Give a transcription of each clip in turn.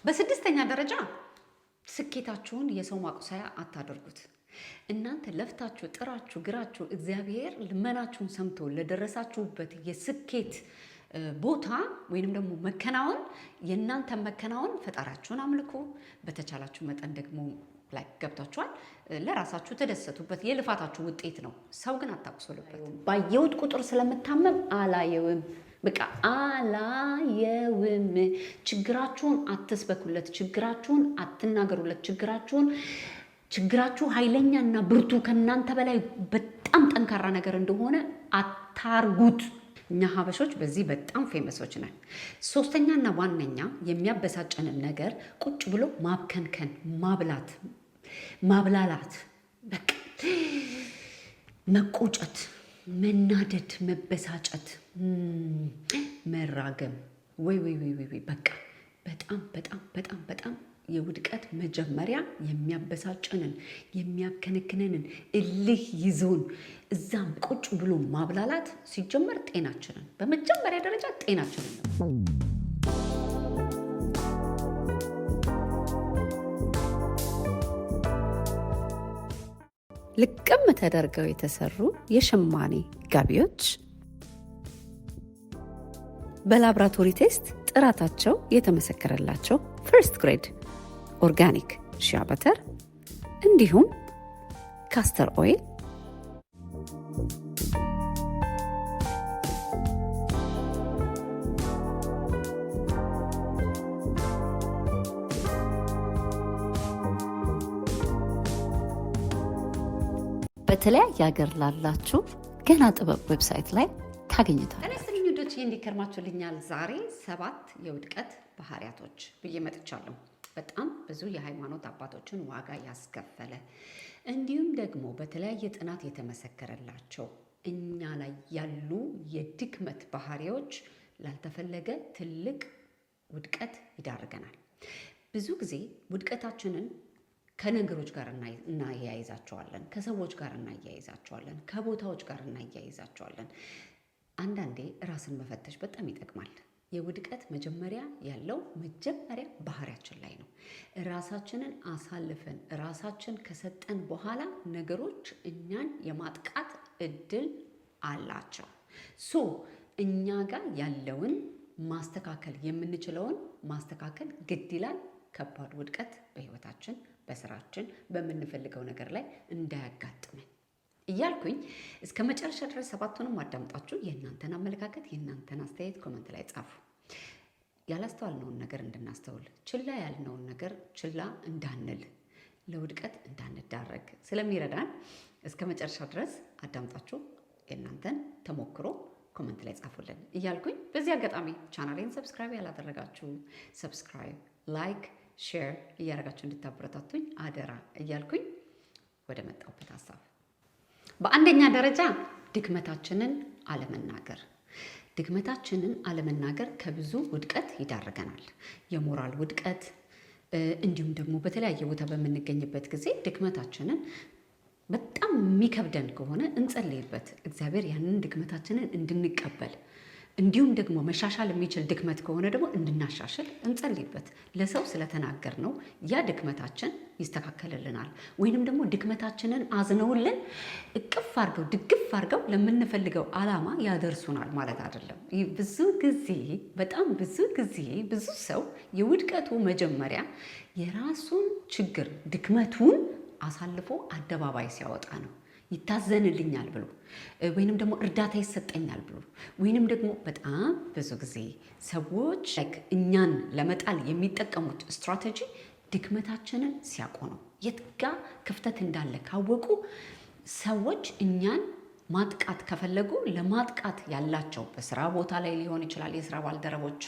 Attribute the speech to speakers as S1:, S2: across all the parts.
S1: በስድስተኛ ደረጃ ስኬታችሁን የሰው ማቁሰያ አታደርጉት። እናንተ ለፍታችሁ ጥራችሁ ግራችሁ እግዚአብሔር ልመናችሁን ሰምቶ ለደረሳችሁበት የስኬት ቦታ ወይንም ደግሞ መከናወን የእናንተ መከናወን ፈጣሪያችሁን አምልኩ። በተቻላችሁ መጠን ደግሞ ላይ ገብታችኋል ለራሳችሁ ተደሰቱበት። የልፋታችሁ ውጤት ነው። ሰው ግን አታቁሰሉበት። ባየሁት ቁጥር ስለምታመም አላየውም። በቃ አላየውም። ችግራችሁን አትስበኩለት፣ ችግራችሁን አትናገሩለት። ችግራችሁ ኃይለኛና ብርቱ ከናንተ በላይ በጣም ጠንካራ ነገር እንደሆነ አታርጉት። እኛ ሀበሾች በዚህ በጣም ፌመሶች ነን። ሶስተኛና ዋነኛ የሚያበሳጨንን ነገር ቁጭ ብሎ ማብከንከን፣ ማብላላት፣ በቃ መቆጨት፣ መናደድ፣ መበሳጨት፣ መራገም ወይ በቃ በጣም የውድቀት መጀመሪያ የሚያበሳጨንን የሚያከነክነንን እልህ ይዞን እዛም ቁጭ ብሎ ማብላላት ሲጀመር ጤናችንን በመጀመሪያ ደረጃ ጤናችንን ነው። ልቅም ተደርገው የተሰሩ የሸማኔ ጋቢዎች በላብራቶሪ ቴስት ጥራታቸው የተመሰከረላቸው ፈርስት ግሬድ ኦርጋኒክ ሺያ በተር እንዲሁም ካስተር ኦይል በተለያየ ሀገር ላላችሁ ገና ጥበብ ዌብሳይት ላይ ታገኙታላችሁ። ልጆች እንዲከርማችሁልኛል። ዛሬ 7 የውድቀት ባህሪያቶች ብዬ መጥቻለሁ። በጣም ብዙ የሃይማኖት አባቶችን ዋጋ ያስከፈለ እንዲሁም ደግሞ በተለያየ ጥናት የተመሰከረላቸው እኛ ላይ ያሉ የድክመት ባህሪዎች ላልተፈለገ ትልቅ ውድቀት ይዳርገናል። ብዙ ጊዜ ውድቀታችንን ከነገሮች ጋር እናያይዛቸዋለን፣ ከሰዎች ጋር እናያይዛቸዋለን፣ ከቦታዎች ጋር እናያይዛቸዋለን። አንዳንዴ ራስን መፈተሽ በጣም ይጠቅማል። የውድቀት መጀመሪያ ያለው መጀመሪያ ባህሪያችን ላይ ነው። ራሳችንን አሳልፈን ራሳችን ከሰጠን በኋላ ነገሮች እኛን የማጥቃት እድል አላቸው። እኛ ጋር ያለውን ማስተካከል የምንችለውን ማስተካከል ግድ ይላል። ከባድ ውድቀት በህይወታችን፣ በስራችን፣ በምንፈልገው ነገር ላይ እንዳያጋጥመን እያልኩኝ እስከ መጨረሻ ድረስ 7ቱንም አዳምጣችሁ የእናንተን አመለካከት የእናንተን አስተያየት ኮመንት ላይ ጻፉ። ያላስተዋልነውን ነገር እንድናስተውል፣ ችላ ያልነውን ነገር ችላ እንዳንል፣ ለውድቀት እንዳንዳረግ ስለሚረዳን እስከ መጨረሻ ድረስ አዳምጣችሁ የእናንተን ተሞክሮ ኮመንት ላይ ጻፉልን እያልኩኝ በዚህ አጋጣሚ ቻናሌን ሰብስክራይብ ያላደረጋችሁ ሰብስክራይብ፣ ላይክ፣ ሼር እያደረጋችሁ እንድታበረታቱኝ አደራ እያልኩኝ ወደ መጣሁበት ሀሳብ በአንደኛ ደረጃ ድክመታችንን አለመናገር ከብዙ ውድቀት ይዳርገናል። የሞራል ውድቀት እንዲሁም ደግሞ በተለያየ ቦታ በምንገኝበት ጊዜ ድክመታችንን በጣም የሚከብደን ከሆነ እንጸልይበት። እግዚአብሔር ያንን ድክመታችንን እንድንቀበል እንዲሁም ደግሞ መሻሻል የሚችል ድክመት ከሆነ ደግሞ እንድናሻሽል እንጸልይበት። ለሰው ስለተናገር ነው ያ ድክመታችን ይስተካከልልናል። ወይንም ደግሞ ድክመታችንን አዝነውልን እቅፍ አድርገው ድግፍ አድርገው ለምንፈልገው ዓላማ ያደርሱናል ማለት አይደለም። በጣም ብዙ ጊዜ ብዙ ሰው የውድቀቱ መጀመሪያ የራሱን ችግር ድክመቱን አሳልፎ አደባባይ ሲያወጣ ነው። ይታዘንልኛል ብሎ ወይንም ደግሞ እርዳታ ይሰጠኛል ብሎ ወይንም ደግሞ በጣም ብዙ ጊዜ ሰዎች እኛን ለመጣል የሚጠቀሙት ስትራቴጂ ድክመታችንን ሲያውቁ ነው። የት ጋ ክፍተት እንዳለ ካወቁ ሰዎች እኛን ማጥቃት ከፈለጉ ለማጥቃት ያላቸው በስራ ቦታ ላይ ሊሆን ይችላል፣ የስራ ባልደረቦች፣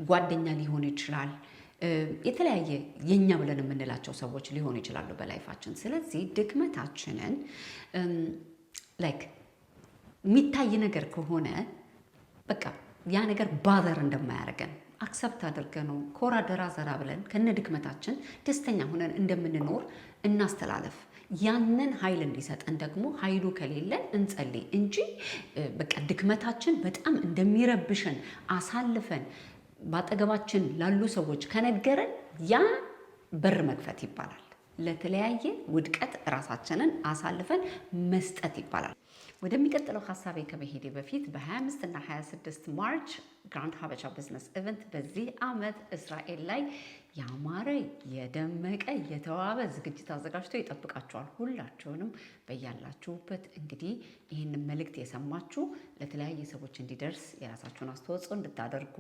S1: ጓደኛ ሊሆን ይችላል፣ የተለያየ የኛ ብለን የምንላቸው ሰዎች ሊሆኑ ይችላሉ በላይፋችን። ስለዚህ ድክመታችንን የሚታይ ነገር ከሆነ በቃ ያ ነገር ባዘር እንደማያደርገን አክሰፕት አድርገነው ኮራ ደራ ዘራ ብለን ከነ ድክመታችን ደስተኛ ሆነን እንደምንኖር እናስተላለፍ። ያንን ኃይል እንዲሰጠን ደግሞ ኃይሉ ከሌለን እንጸልይ እንጂ በቃ ድክመታችን በጣም እንደሚረብሽን አሳልፈን ባጠገባችን ላሉ ሰዎች ከነገረን ያ በር መክፈት ይባላል። ለተለያየ ውድቀት ራሳችንን አሳልፈን መስጠት ይባላል። ወደሚቀጥለው ሀሳቤ ከመሄዴ በፊት በ25 እና 26 ማርች ግራንድ ሀበሻ ቢዝነስ ኢቨንት በዚህ ዓመት እስራኤል ላይ ያማረ የደመቀ የተዋበ ዝግጅት አዘጋጅቶ ይጠብቃችኋል። ሁላችሁንም በያላችሁበት እንግዲህ ይህንን መልእክት የሰማችሁ ለተለያየ ሰዎች እንዲደርስ የራሳችሁን አስተዋጽኦ እንድታደርጉ፣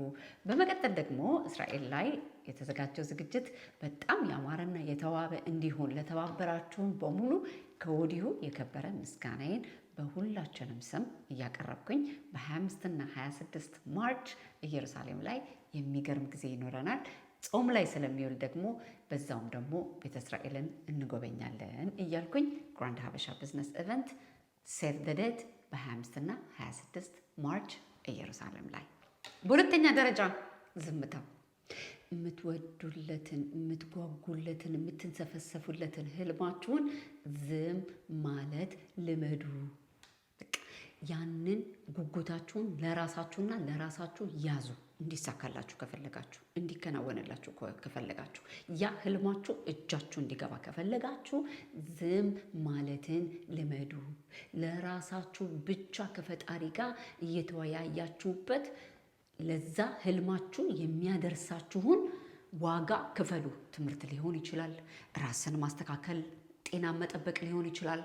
S1: በመቀጠል ደግሞ እስራኤል ላይ የተዘጋጀው ዝግጅት በጣም ያማረና የተዋበ እንዲሆን ለተባበራችሁን በሙሉ ከወዲሁ የከበረ ምስጋናዬን በሁላችንም ስም እያቀረብኩኝ በ25 እና 26 ማርች ኢየሩሳሌም ላይ የሚገርም ጊዜ ይኖረናል። ጾም ላይ ስለሚውል ደግሞ በዛውም ደግሞ ቤተ እስራኤልን እንጎበኛለን እያልኩኝ ግራንድ ሀበሻ ቢዝነስ ኢቨንት ሴቭ ዘ ዴት በ25 እና 26 ማርች ኢየሩሳሌም ላይ። በሁለተኛ ደረጃ ዝምታ። የምትወዱለትን፣ የምትጓጉለትን፣ የምትንሰፈሰፉለትን ህልማችሁን ዝም ማለት ልመዱ። ያንን ጉጉታችሁን ለራሳችሁና ለራሳችሁ ያዙ። እንዲሳካላችሁ ከፈለጋችሁ፣ እንዲከናወንላችሁ ከፈለጋችሁ፣ ያ ህልማችሁ እጃችሁ እንዲገባ ከፈለጋችሁ ዝም ማለትን ልመዱ። ለራሳችሁ ብቻ ከፈጣሪ ጋር እየተወያያችሁበት ለዛ ህልማችሁ የሚያደርሳችሁን ዋጋ ክፈሉ። ትምህርት ሊሆን ይችላል፣ ራስን ማስተካከል፣ ጤና መጠበቅ ሊሆን ይችላል።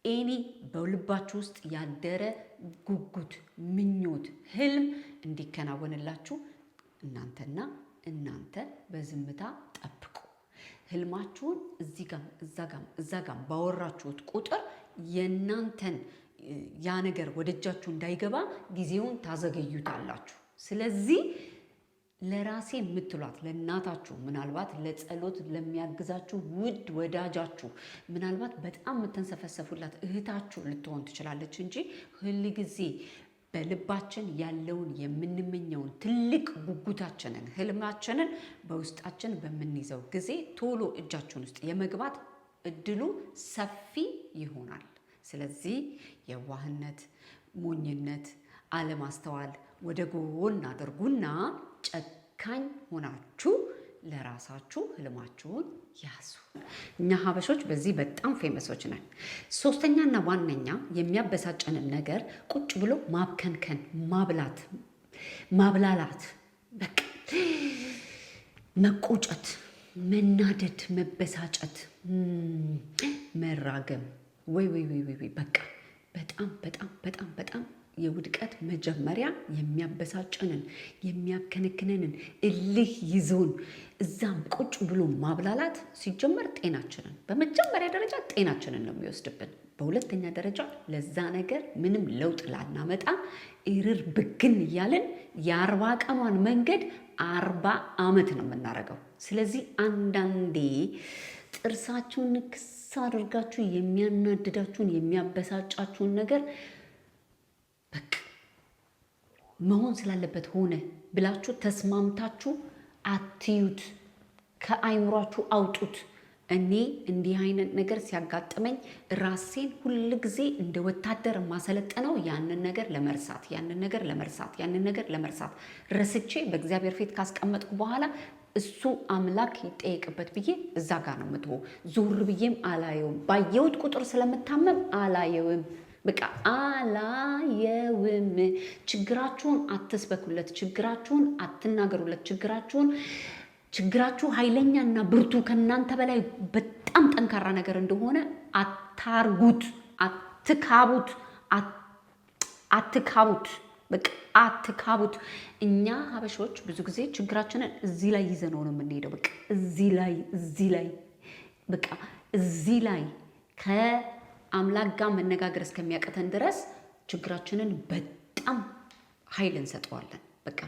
S1: ኤኒ በልባችሁ ውስጥ ያደረ ጉጉት፣ ምኞት፣ ህልም እንዲከናወንላችሁ እናንተ በዝምታ ጠብቁ። ህልማችሁን እዛ ጋም ባወራችሁት ቁጥር የእናንተን ያ ነገር ወደ እጃችሁ እንዳይገባ ጊዜውን ታዘገዩታላችሁ። ስለዚህ ለራሴ የምትሏት ለእናታችሁ፣ ምናልባት ለጸሎት ለሚያግዛችሁ ውድ ወዳጃችሁ፣ ምናልባት በጣም የምትንሰፈሰፉላት እህታችሁ ልትሆን ትችላለች እንጂ ሁል ጊዜ በልባችን ያለውን የምንመኘውን ትልቅ ጉጉታችንን፣ ህልማችንን በውስጣችን በምንይዘው ጊዜ ቶሎ እጃችን ውስጥ የመግባት እድሉ ሰፊ ይሆናል። ስለዚህ የዋህነት፣ ሞኝነት፣ አለማስተዋል ወደ ጎን አድርጉና ጨካኝ ሆናችሁ ለራሳችሁ ህልማችሁን ያዙ። እኛ ሀበሾች በዚህ በጣም ፌመሶች ነን። ሶስተኛና ዋነኛ የሚያበሳጨንን ነገር ቁጭ ብሎ ማብከንከን፣ ማብላላት፣ በቃ መቆጨት፣ መናደድ፣ መበሳጨት፣ መራገም ወይ በቃ በጣም የውድቀት መጀመሪያ የሚያበሳጨንን የሚያከነክነንን እልህ ይዞን እዛም ቁጭ ብሎ ማብላላት ሲጀመር ጤናችንን በመጀመሪያ ደረጃ ጤናችንን ነው የሚወስድብን። በሁለተኛ ደረጃ ለዛ ነገር ምንም ለውጥ ላናመጣ እርር ብግን እያልን የ40 ቀኗን መንገድ 40 ዓመት ነው የምናደርገው። ስለዚህ አንዳንዴ ጥርሳችሁን ንክስ አድርጋችሁ የሚያናድዳችሁን የሚያበሳጫችሁን ነገር በቃ መሆን ስላለበት ሆነ ብላችሁ ተስማምታችሁ አትዩት፣ ከአይምሯችሁ አውጡት። እኔ እንዲህ አይነት ነገር ሲያጋጥመኝ ራሴን ሁል ጊዜ እንደ ወታደር ማሰለጠነው ያንን ነገር ለመርሳት ረስቼ በእግዚአብሔር ፊት ካስቀመጥኩ በኋላ እሱ አምላክ ይጠየቅበት ብዬ እዛ ጋር ነው የምትሆ። ዞር ብዬም አላየውም። ባየሁት ቁጥር ስለምታመም አላየውም። በቃ አላየውም። ችግራችሁን አትስበኩለት፣ ችግራችሁን አትናገሩለት። ችግራችሁ ኃይለኛና ብርቱ ከእናንተ በላይ በጣም ጠንካራ ነገር እንደሆነ አታርጉት፣ አትካቡት። በቃ አትካቡት። እኛ ሀበሾች ብዙ ጊዜ ችግራችንን እዚህ ላይ ይዘነው ነው የምንሄደው። በቃ እዚህ ላይ ከአምላክ ጋር መነጋገር እስከሚያቅተን ድረስ ችግራችንን በጣም ኃይል እንሰጠዋለን። በቃ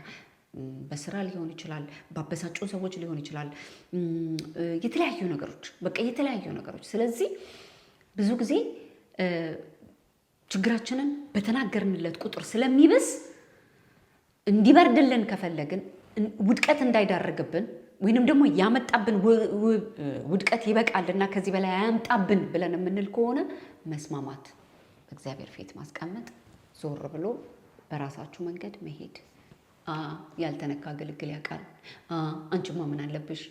S1: በስራ ሊሆን ይችላል፣ ባበሳጩ ሰዎች ሊሆን ይችላል፣ የተለያዩ ነገሮች። ስለዚህ ብዙ ጊዜ ችግራችንን በተናገርንለት ቁጥር ስለሚብስ እንዲበርድልን ከፈለግን ውድቀት እንዳይዳርግብን ወይንም ደግሞ ያመጣብን ውድቀት ይበቃልና ከዚህ በላይ አያምጣብን ብለን የምንል ከሆነ መስማማት፣ በእግዚአብሔር ፊት ማስቀመጥ፣ ዞር ብሎ በራሳችሁ መንገድ መሄድ ያልተነካ ግልግል ያውቃል። አንቺማ ምን አለብሽ?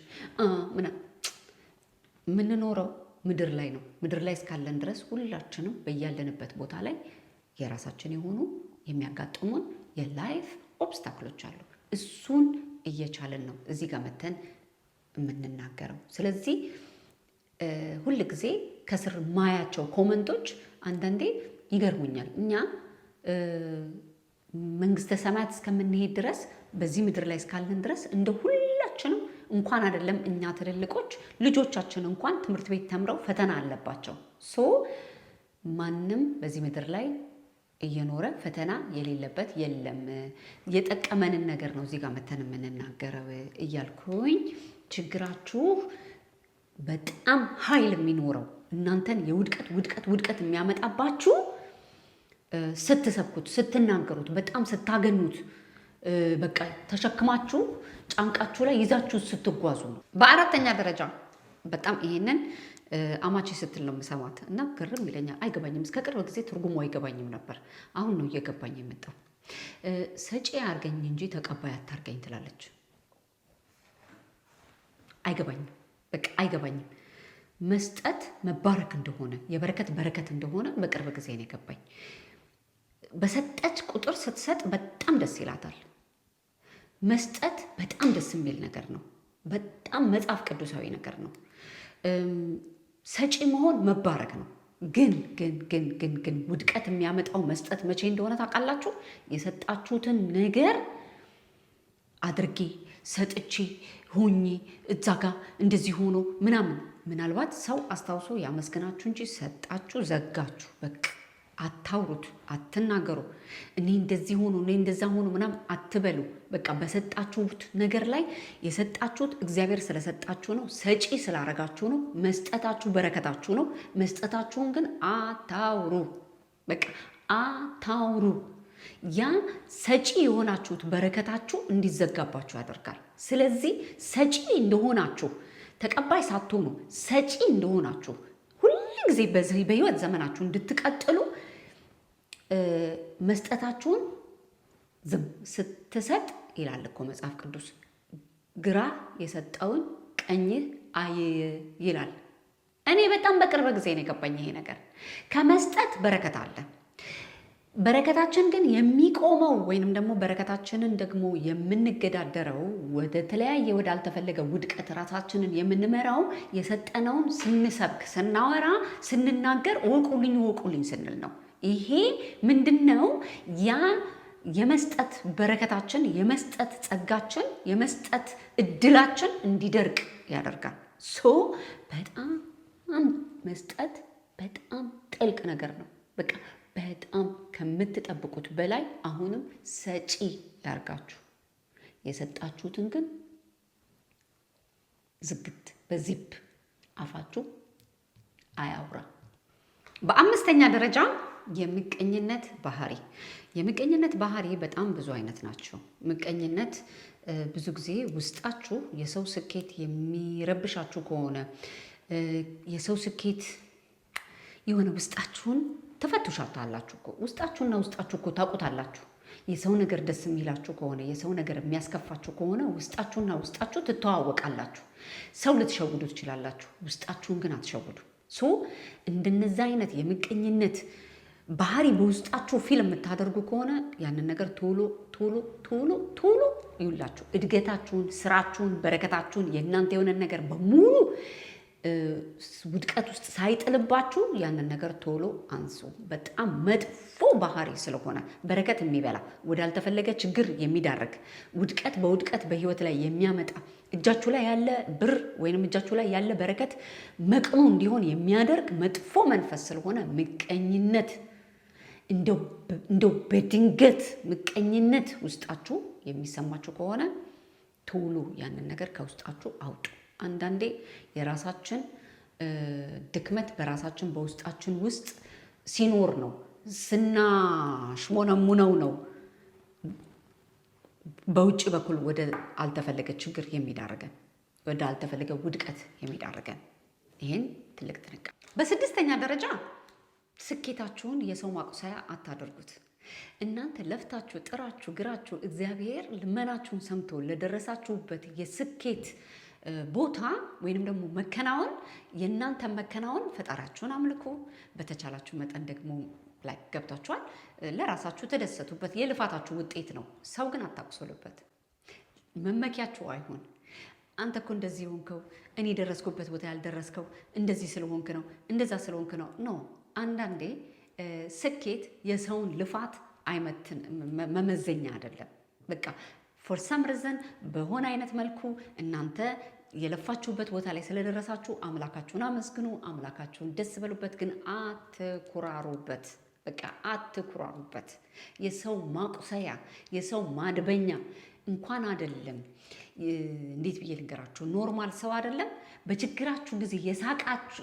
S1: የምንኖረው ምድር ላይ ነው። ምድር ላይ እስካለን ድረስ ሁላችንም በያለንበት ቦታ ላይ የራሳችን የሆኑ የሚያጋጥሙን የላይፍ ኦብስታክሎች አሉ። እሱን እየቻለን ነው እዚህ ጋር መተን የምንናገረው። ስለዚህ ሁል ጊዜ ከስር ማያቸው ኮመንቶች አንዳንዴ ይገርሙኛል። እኛ መንግስተ ሰማያት እስከምንሄድ ድረስ በዚህ ምድር ላይ እስካለን ድረስ እንደ ሁላችንም እንኳን አይደለም እኛ ትልልቆች ልጆቻችን እንኳን ትምህርት ቤት ተምረው ፈተና አለባቸው። ማንም በዚህ ምድር ላይ እየኖረ ፈተና የሌለበት የለም። የጠቀመንን ነገር ነው እዚህ ጋር መተን የምንናገረው እያልኩኝ ችግራችሁ በጣም ኃይል የሚኖረው እናንተን የውድቀት የሚያመጣባችሁ ስትሰብኩት፣ ስትናገሩት፣ በጣም ስታገኑት፣ በቃ ተሸክማችሁ ጫንቃችሁ ላይ ይዛችሁ ስትጓዙ ነው። በአራተኛ ደረጃ በጣም ይሄንን አማቼ ስትል ነው የምሰማት እና ግርም ይለኛል። አይገባኝም። እስከ ቅርብ ጊዜ ትርጉሙ አይገባኝም ነበር። አሁን ነው እየገባኝ የመጣው። ሰጪ አርገኝ እንጂ ተቀባይ አታርገኝ ትላለች። አይገባኝም። በቃ አይገባኝም። መስጠት መባረክ እንደሆነ የበረከት በረከት እንደሆነ በቅርብ ጊዜ ነው የገባኝ። በሰጠች ቁጥር ስትሰጥ በጣም ደስ ይላታል። መስጠት በጣም ደስ የሚል ነገር ነው። በጣም መጽሐፍ ቅዱሳዊ ነገር ነው። ሰጪ መሆን መባረክ ነው። ግን ውድቀት የሚያመጣው መስጠት መቼ እንደሆነ ታውቃላችሁ? የሰጣችሁትን ነገር አድርጌ ሰጥቼ ሆኜ እዛ ጋ እንደዚህ ሆኖ ምናምን ምናልባት ሰው አስታውሶ ያመስገናችሁ እንጂ ሰጣችሁ ዘጋችሁ። በቃ አታውሩት፣ አትናገሩ። እኔ እንደዚህ ሆኖ እኔ እንደዛ ሆኖ ምናምን አትበሉ። በቃ በሰጣችሁት ነገር ላይ የሰጣችሁት እግዚአብሔር ስለሰጣችሁ ነው፣ ሰጪ ስላረጋችሁ ነው። መስጠታችሁ በረከታችሁ ነው። መስጠታችሁን ግን አታውሩ። በቃ አታውሩ። ያ ሰጪ የሆናችሁት በረከታችሁ እንዲዘጋባችሁ ያደርጋል። ስለዚህ ሰጪ እንደሆናችሁ ተቀባይ ሳትሆኑ ሰጪ እንደሆናችሁ ሁልጊዜ በህይወት ዘመናችሁ እንድትቀጥሉ መስጠታችሁን ዝም ስትሰጥ ይላል እኮ መጽሐፍ ቅዱስ፣ ግራ የሰጠውን ቀኝህ አይ ይላል። እኔ በጣም በቅርብ ጊዜ ነው የገባኝ ይሄ ነገር። ከመስጠት በረከት አለ። በረከታችን ግን የሚቆመው ወይንም ደግሞ በረከታችንን ደግሞ የምንገዳደረው ወደ ተለያየ ወደ አልተፈለገ ውድቀት ራሳችንን የምንመራው የሰጠነውን ስንሰብክ፣ ስናወራ፣ ስንናገር እወቁልኝ ስንል ነው። ይሄ ምንድነው? ያ የመስጠት በረከታችን፣ የመስጠት ጸጋችን፣ የመስጠት እድላችን እንዲደርቅ ያደርጋል። በጣም መስጠት በጣም ጥልቅ ነገር ነው። በቃ በጣም ከምትጠብቁት በላይ አሁንም ሰጪ ያርጋችሁ። የሰጣችሁትን ግን ዝግት በዚብ አፋችሁ አያውራ። በአምስተኛ ደረጃ የምቀኝነት ባህሪ። የምቀኝነት ባህሪ በጣም ብዙ አይነት ናቸው። ምቀኝነት ብዙ ጊዜ ውስጣችሁ የሰው ስኬት የሚረብሻችሁ ከሆነ የሰው ስኬት የሆነ ውስጣችሁን ትፈትሻታላችሁ እኮ ውስጣችሁና ውስጣችሁ እኮ ታውቁታላችሁ። የሰው ነገር ደስ የሚላችሁ ከሆነ የሰው ነገር የሚያስከፋችሁ ከሆነ ውስጣችሁና ውስጣችሁ ትተዋወቃላችሁ። ሰው ልትሸውዱ ትችላላችሁ፣ ውስጣችሁን ግን አትሸውዱ። እንደነዛ አይነት የምቀኝነት ባህሪ በውስጣችሁ ፊልም የምታደርጉ ከሆነ ያንን ነገር ቶሎ ይውላችሁ እድገታችሁን፣ ስራችሁን፣ በረከታችሁን የእናንተ የሆነ ነገር በሙሉ ውድቀት ውስጥ ሳይጥልባችሁ ያንን ነገር ቶሎ አንሱ። በጣም መጥፎ ባህሪ ስለሆነ በረከት የሚበላ ወዳልተፈለገ ችግር የሚዳርግ ውድቀት በውድቀት በህይወት ላይ የሚያመጣ እጃችሁ ላይ ያለ ብር ወይንም እጃችሁ ላይ ያለ በረከት መቅኖ እንዲሆን የሚያደርግ መጥፎ መንፈስ ስለሆነ ምቀኝነት እንደው በድንገት ምቀኝነት ውስጣችሁ የሚሰማችሁ ከሆነ ቶሎ ያንን ነገር ከውስጣችሁ አውጡ። አንዳንዴ የራሳችን ድክመት በራሳችን በውስጣችን ውስጥ ሲኖር ነው ስናሽሞነሙነው ነው በውጭ በኩል ወደ አልተፈለገ ችግር የሚዳርገን ወደ አልተፈለገ ውድቀት የሚዳርገን። ይህን ትልቅ ጥንቃቄ። በስድስተኛ ደረጃ ስኬታችሁን የሰው ማቁሰያ አታደርጉት። እናንተ ለፍታችሁ ጥራችሁ ግራችሁ እግዚአብሔር ልመናችሁን ሰምቶ ለደረሳችሁበት የስኬት ቦታ ወይንም ደግሞ መከናወን የእናንተ መከናወን ፈጣሪያችሁን አምልኩ። በተቻላችሁ መጠን ደግሞ ላይ ገብታችኋል ለራሳችሁ ተደሰቱበት። የልፋታችሁ ውጤት ነው። ሰው ግን አታቁሰሉበት። መመኪያችሁ አይሁን። አንተ እኮ እንደዚህ ሆንከው፣ እኔ ደረስኩበት ቦታ ያልደረስከው እንደዚህ ስለሆንክ ነው፣ እንደዛ ስለሆንክ ነው። ኖ አንዳንዴ ስኬት የሰውን ልፋት አይመትን መመዘኛ አይደለም። በቃ ፎር ሰም ሪዘን በሆነ አይነት መልኩ እናንተ የለፋችሁበት ቦታ ላይ ስለደረሳችሁ አምላካችሁን አመስግኑ፣ አምላካችሁን ደስ በሉበት። ግን አትኩራሩበት። በቃ አትኩራሩበት። የሰው ማቁሰያ፣ የሰው ማድበኛ እንኳን አይደለም። እንዴት ብዬ ልንገራችሁ? ኖርማል ሰው አይደለም በችግራችሁ ጊዜ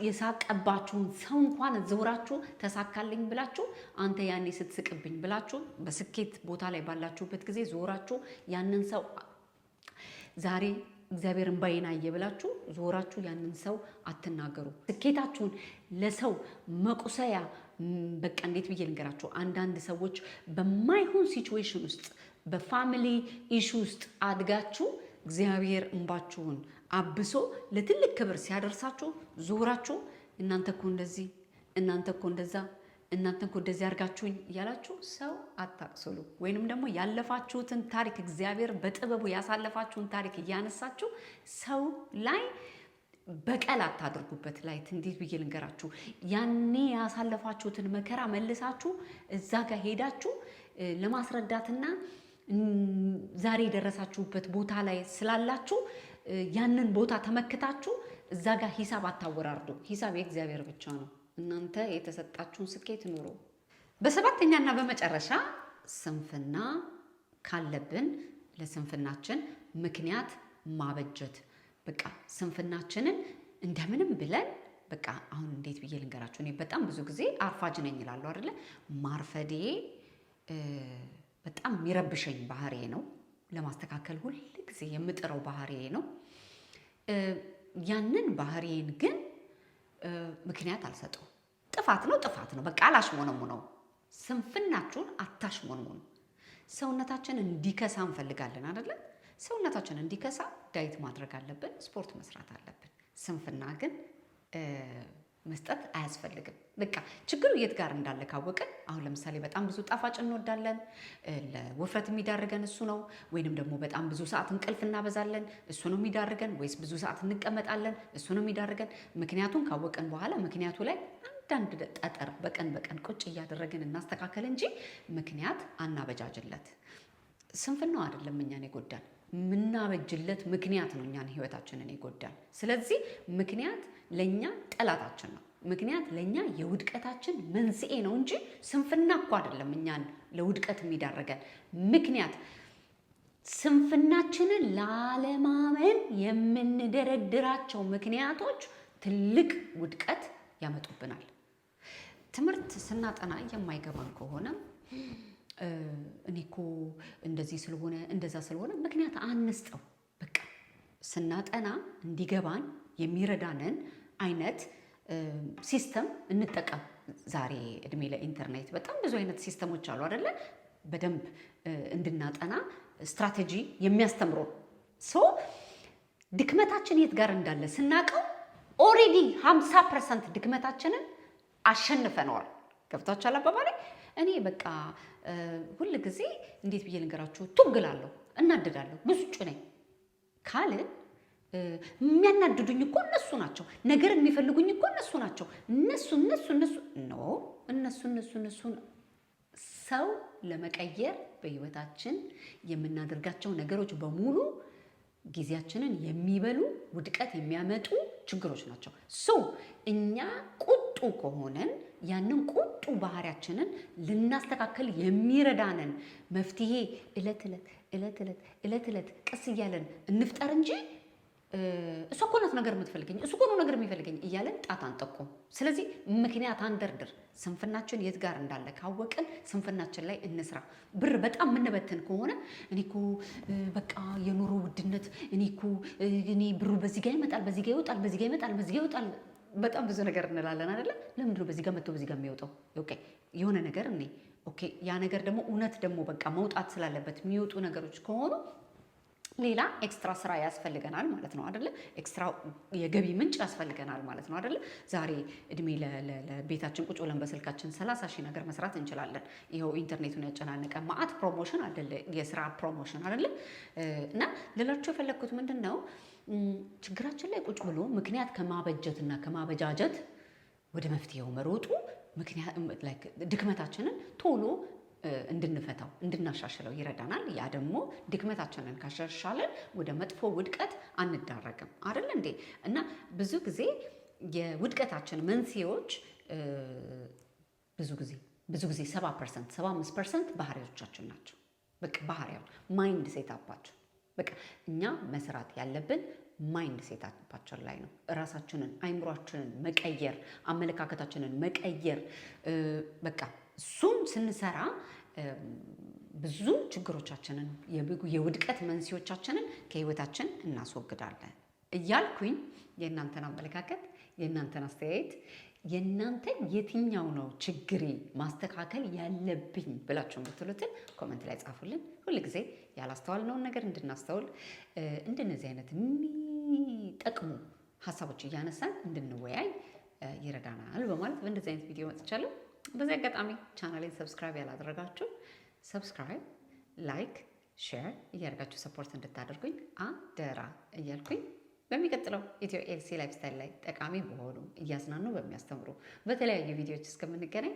S1: የሳቀባችሁን ሰው እንኳን ዘውራችሁ ተሳካልኝ ብላችሁ አንተ ያኔ ስትስቅብኝ ብላችሁ በስኬት ቦታ ላይ ባላችሁበት ጊዜ ዞራችሁ ያንን ሰው ዛሬ እግዚአብሔር እንባዬን አየ ብላችሁ ዞራችሁ ያንን ሰው አትናገሩ። ስኬታችሁን ለሰው መቁሰያ በቃ እንዴት ብዬ ልንገራችሁ? አንዳንድ ሰዎች በማይሆን ሲቹዌሽን ውስጥ በፋሚሊ ኢሹ ውስጥ አድጋችሁ እግዚአብሔር እንባችሁን አብሶ ለትልቅ ክብር ሲያደርሳችሁ ዞራችሁ እናንተ እኮ እንደዚህ፣ እናንተ እኮ እንደዛ፣ እናንተ እኮ እንደዚህ አድርጋችሁኝ እያላችሁ ሰው አታቅስሉ። ወይንም ደግሞ ያለፋችሁትን ታሪክ እግዚአብሔር በጥበቡ ያሳለፋችሁን ታሪክ እያነሳችሁ ሰው ላይ በቀል አታድርጉበት። ላይ እንዴት ብዬ ልንገራችሁ? ያኔ ያሳለፋችሁትን መከራ መልሳችሁ እዛ ጋር ሄዳችሁ ለማስረዳትና ዛሬ የደረሳችሁበት ቦታ ላይ ስላላችሁ ያንን ቦታ ተመክታችሁ እዛ ጋር ሂሳብ አታወራርዱ። ሂሳብ የእግዚአብሔር ብቻ ነው። እናንተ የተሰጣችሁን ስኬት ኑሩ። በሰባተኛና በመጨረሻ ስንፍና ካለብን ለስንፍናችን ምክንያት ማበጀት። በቃ ስንፍናችንን እንደምንም ብለን በቃ አሁን እንዴት ብዬ ልንገራችሁ? እኔ በጣም ብዙ ጊዜ አርፋጅ ነኝ እላለሁ አይደለ? ማርፈዴ በጣም የሚረብሸኝ ባህሪዬ ነው። ለማስተካከል ሁል ጊዜ የምጥረው ባህሪዬ ነው። ያንን ባህሪዬን ግን ምክንያት አልሰጠው። ጥፋት ነው ጥፋት ነው፣ በቃ አላሽሞነሙነው። ስንፍናችሁን አታሽሞንሙኑ። ሰውነታችን እንዲከሳ እንፈልጋለን አይደለ? ሰውነታችን እንዲከሳ ዳይት ማድረግ አለብን፣ ስፖርት መስራት አለብን። ስንፍና ግን መስጠት አያስፈልግም። በቃ ችግሩ የት ጋር እንዳለ ካወቅን፣ አሁን ለምሳሌ በጣም ብዙ ጣፋጭ እንወዳለን፣ ለውፍረት የሚዳርገን እሱ ነው። ወይንም ደግሞ በጣም ብዙ ሰዓት እንቅልፍ እናበዛለን፣ እሱ ነው የሚዳርገን። ወይስ ብዙ ሰዓት እንቀመጣለን፣ እሱ ነው የሚዳርገን። ምክንያቱን ካወቅን በኋላ ምክንያቱ ላይ አንዳንድ ጠጠር በቀን በቀን ቁጭ እያደረግን እናስተካከል እንጂ ምክንያት አናበጃጅለት። ስንፍናው አይደለም እኛን ይጎዳል፣ የምናበጅለት ምክንያት ነው እኛን ህይወታችንን ይጎዳል። ስለዚህ ምክንያት ለኛ ጠላታችን ነው። ምክንያት ለኛ የውድቀታችን መንስኤ ነው እንጂ ስንፍና እኮ አይደለም እኛን ለውድቀት የሚዳረገን። ምክንያት ስንፍናችንን ላለማመን የምንደረድራቸው ምክንያቶች ትልቅ ውድቀት ያመጡብናል። ትምህርት ስናጠና የማይገባን ከሆነ እኔ እኮ እንደዚህ ስለሆነ እንደዛ ስለሆነ ምክንያት አንስጠው። በቃ ስናጠና እንዲገባን የሚረዳንን አይነት ሲስተም እንጠቀም። ዛሬ እድሜ ለኢንተርኔት በጣም ብዙ አይነት ሲስተሞች አሉ አይደለ? በደንብ እንድናጠና ስትራቴጂ የሚያስተምሩ ድክመታችን የት ጋር እንዳለ ስናቀው ኦሬዲ 50% ድክመታችንን አሸንፈነዋል። ገብታችኋል አባባሌ? እኔ በቃ ሁል ጊዜ እንዴት ብዬ ልንገራችሁ? ቱግላለሁ፣ እናደዳለሁ፣ ብስጩ ነኝ ካልን የሚያናድዱኝ እኮ እነሱ ናቸው። ነገር የሚፈልጉኝ እኮ እነሱ ናቸው። እነሱን ሰው ለመቀየር በህይወታችን የምናደርጋቸው ነገሮች በሙሉ ጊዜያችንን የሚበሉ ውድቀት የሚያመጡ ችግሮች ናቸው። እኛ ቁጡ ከሆነን ያንን ቁጡ ባህሪያችንን ልናስተካከል የሚረዳንን መፍትሄ እለት እለት ቀስ እያለን እንፍጠር እንጂ እሱ እኮ ናት ነገር የምትፈልገኝ፣ እሱ እኮ ነው ነገር የሚፈልገኝ እያለን ጣት አንጠቁም። ስለዚህ ምክንያት አንደርድር። ስንፍናችን የት ጋር እንዳለ ካወቅን ስንፍናችን ላይ እንስራ። ብር በጣም የምንበትን ከሆነ እኔ በቃ የኑሮ ውድነት እኔ ብሩ በዚህ ጋር ይመጣል፣ በዚህ ጋር ይወጣል፣ በዚህ ጋር ይመጣል፣ በዚህ ጋር ይወጣል፣ በጣም ብዙ ነገር እንላለን አይደለ? ለምንድን ነው በዚህ ጋር መጥቶ በዚህ ጋር የሚወጣው? ኦኬ የሆነ ነገር ኦኬ ያ ነገር ደግሞ እውነት ደግሞ በቃ መውጣት ስላለበት የሚወጡ ነገሮች ከሆኑ ሌላ ኤክስትራ ስራ ያስፈልገናል ማለት ነው አይደለ? ኤክስትራ የገቢ ምንጭ ያስፈልገናል ማለት ነው አይደለ? ዛሬ እድሜ ለቤታችን ቁጭ ብለን በስልካችን 30 ሺህ ነገር መስራት እንችላለን። ይኸው ኢንተርኔቱን ያጨናነቀ ማአት ፕሮሞሽን አይደለ? የስራ ፕሮሞሽን አይደለ? እና ልላችሁ የፈለግኩት ምንድን ነው ችግራችን ላይ ቁጭ ብሎ ምክንያት ከማበጀትና ከማበጃጀት ወደ መፍትሄው መሮጡ ድክመታችንን ቶሎ እንድንፈታው እንድናሻሽለው ይረዳናል። ያ ደግሞ ድክመታችንን ካሻሻለን ወደ መጥፎ ውድቀት አንዳረግም አይደል እንዴ? እና ብዙ ጊዜ የውድቀታችን መንስኤዎች ብዙ ጊዜ 70% 75% ባህሪዎቻችን ናቸው። በቃ ባህሪያው ማይንድ ሴታፓችን በቃ እኛ መስራት ያለብን ማይንድ ሴታፓችን ላይ ነው። ራሳችንን አይምሯችንን መቀየር፣ አመለካከታችንን መቀየር በቃ እሱን ስንሰራ ብዙ ችግሮቻችንን የውድቀት መንስኤዎቻችንን ከህይወታችን እናስወግዳለን እያልኩኝ የእናንተን አመለካከት የእናንተን አስተያየት የእናንተ የትኛው ነው ችግሬ ማስተካከል ያለብኝ ብላችሁ የምትሉትን ኮመንት ላይ ጻፉልን። ሁልጊዜ ያላስተዋልነውን ነገር እንድናስተውል እንደነዚህ አይነት የሚጠቅሙ ሀሳቦች እያነሳን እንድንወያይ ይረዳናል በማለት በእንደዚህ አይነት ቪዲዮ መጥቻለሁ። በዚህ አጋጣሚ ቻናሌን ሰብስክራይብ ያላደረጋችሁ ሰብስክራይብ፣ ላይክ፣ ሼር እያደረጋችሁ ሰፖርት እንድታደርጉኝ አደራ እያልኩኝ በሚቀጥለው ኢትዮ ኤልሲ ላይፍ ስታይል ላይ ጠቃሚ በሆኑ እያዝናኑ በሚያስተምሩ በተለያዩ ቪዲዮዎች እስከምንገናኝ